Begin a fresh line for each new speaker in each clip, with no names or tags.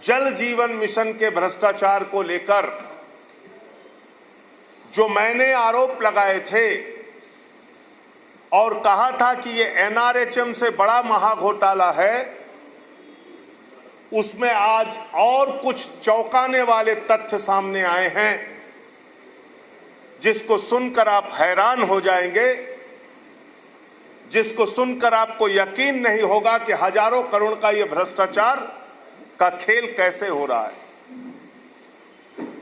जल जीवन मिशन के भ्रष्टाचार को लेकर जो मैंने आरोप लगाए थे और कहा था कि ये एनआरएचएम से बड़ा महाघोटाला है, उसमें आज और कुछ चौंकाने वाले तथ्य सामने आए हैं जिसको सुनकर आप हैरान हो जाएंगे, जिसको सुनकर आपको यकीन नहीं होगा कि हजारों करोड़ का यह भ्रष्टाचार का खेल कैसे हो रहा है।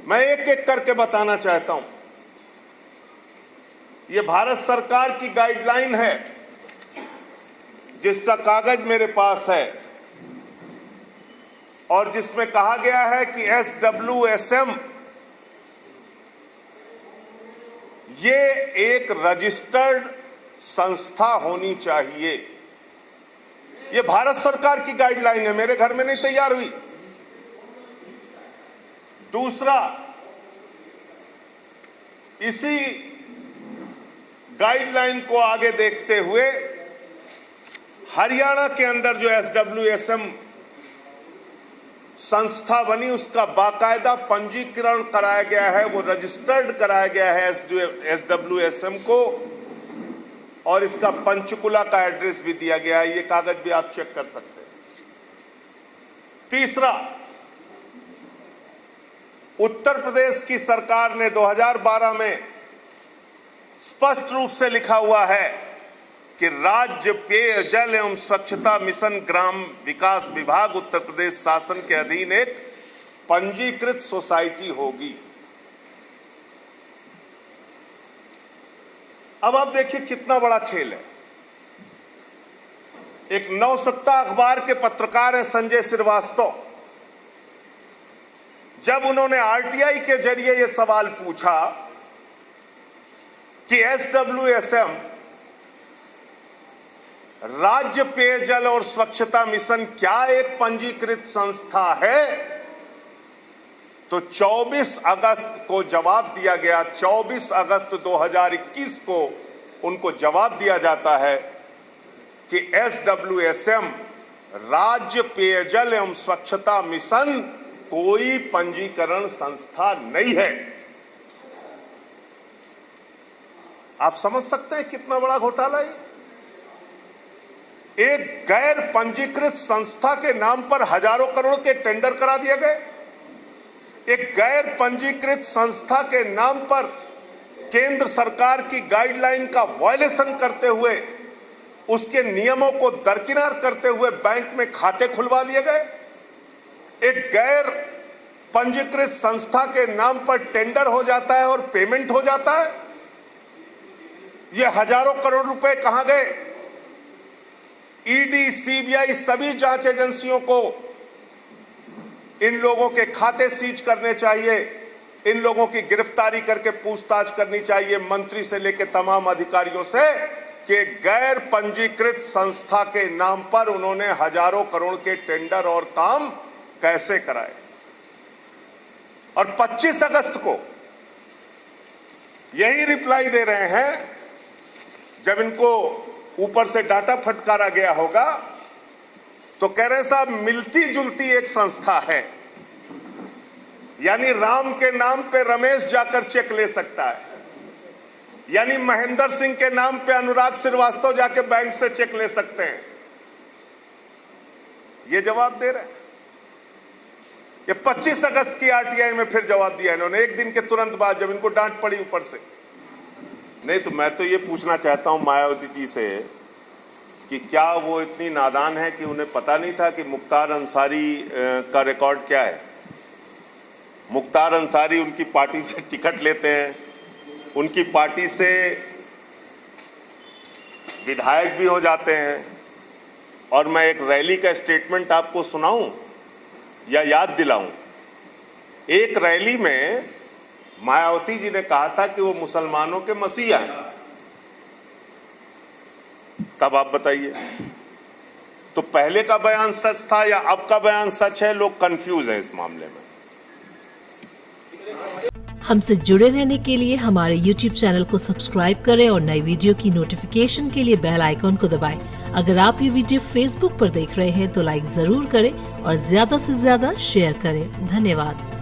मैं एक एक करके बताना चाहता हूं। यह भारत सरकार की गाइडलाइन है जिसका कागज मेरे पास है और जिसमें कहा गया है कि SWSM ये एक रजिस्टर्ड संस्था होनी चाहिए। ये भारत सरकार की गाइडलाइन है, मेरे घर में नहीं तैयार हुई। दूसरा, इसी गाइडलाइन को आगे देखते हुए हरियाणा के अंदर जो SWSM संस्था बनी उसका बाकायदा पंजीकरण कराया गया है, वो रजिस्टर्ड कराया गया है SWSM को, और इसका पंचकुला का एड्रेस भी दिया गया है। ये कागज भी आप चेक कर सकते हैं। तीसरा, उत्तर प्रदेश की सरकार ने 2012 में स्पष्ट रूप से लिखा हुआ है कि राज्य पेयजल एवं स्वच्छता मिशन ग्राम विकास विभाग उत्तर प्रदेश शासन के अधीन एक पंजीकृत सोसाइटी होगी। अब आप देखिए कितना बड़ा खेल है। एक नवसत्ता अखबार के पत्रकार हैं संजय श्रीवास्तव, जब उन्होंने आरटीआई के जरिए यह सवाल पूछा कि SWSM राज्य पेयजल और स्वच्छता मिशन क्या एक पंजीकृत संस्था है, तो 24 अगस्त को जवाब दिया गया। 24 अगस्त 2021 को उनको जवाब दिया जाता है कि SWSM राज्य पेयजल एवं स्वच्छता मिशन कोई पंजीकरण संस्था नहीं है। आप समझ सकते हैं कितना बड़ा घोटाला है। एक गैर पंजीकृत संस्था के नाम पर हजारों करोड़ के टेंडर करा दिए गए। एक गैर पंजीकृत संस्था के नाम पर केंद्र सरकार की गाइडलाइन का वायलेशन करते हुए, उसके नियमों को दरकिनार करते हुए बैंक में खाते खुलवा लिए गए। एक गैर पंजीकृत संस्था के नाम पर टेंडर हो जाता है और पेमेंट हो जाता है। ये हजारों करोड़ रुपए कहां गए? ईडी, सीबीआई सभी जांच एजेंसियों को इन लोगों के खाते सीज करने चाहिए, इन लोगों की गिरफ्तारी करके पूछताछ करनी चाहिए, मंत्री से लेकर तमाम अधिकारियों से, कि गैर पंजीकृत संस्था के नाम पर उन्होंने हजारों करोड़ के टेंडर और काम कैसे कराए। और 25 अगस्त को यही रिप्लाई दे रहे हैं, जब इनको ऊपर से डाटा फटकारा गया होगा तो कह रहे साहब मिलती जुलती एक संस्था है, यानी राम के नाम पे रमेश जाकर चेक ले सकता है, यानी महेंद्र सिंह के नाम पे अनुराग श्रीवास्तव जाके बैंक से चेक ले सकते हैं। ये जवाब दे रहे हैं। ये 25 अगस्त की आरटीआई में फिर जवाब दिया इन्होंने, एक दिन के तुरंत बाद, जब इनको डांट पड़ी ऊपर से। नहीं तो मैं तो ये पूछना चाहता हूं मायावती जी से कि क्या वो इतनी नादान है कि उन्हें पता नहीं था कि मुख्तार अंसारी का रिकॉर्ड क्या है। मुख्तार अंसारी उनकी पार्टी से टिकट लेते हैं, उनकी पार्टी से विधायक भी हो जाते हैं। और मैं एक रैली का स्टेटमेंट आपको सुनाऊं या याद दिलाऊं। एक रैली में मायावती जी ने कहा था कि वो मुसलमानों के मसीहा हैं। तब आप बताइए, तो पहले का बयान सच था या अब का बयान सच है? लोग कंफ्यूज हैं इस मामले में।
हमसे जुड़े रहने के लिए हमारे YouTube चैनल को सब्सक्राइब करें और नई वीडियो की नोटिफिकेशन के लिए बेल आइकॉन को दबाएं। अगर आप ये वीडियो Facebook पर देख रहे हैं तो लाइक जरूर करें और ज्यादा से ज्यादा शेयर करें। धन्यवाद।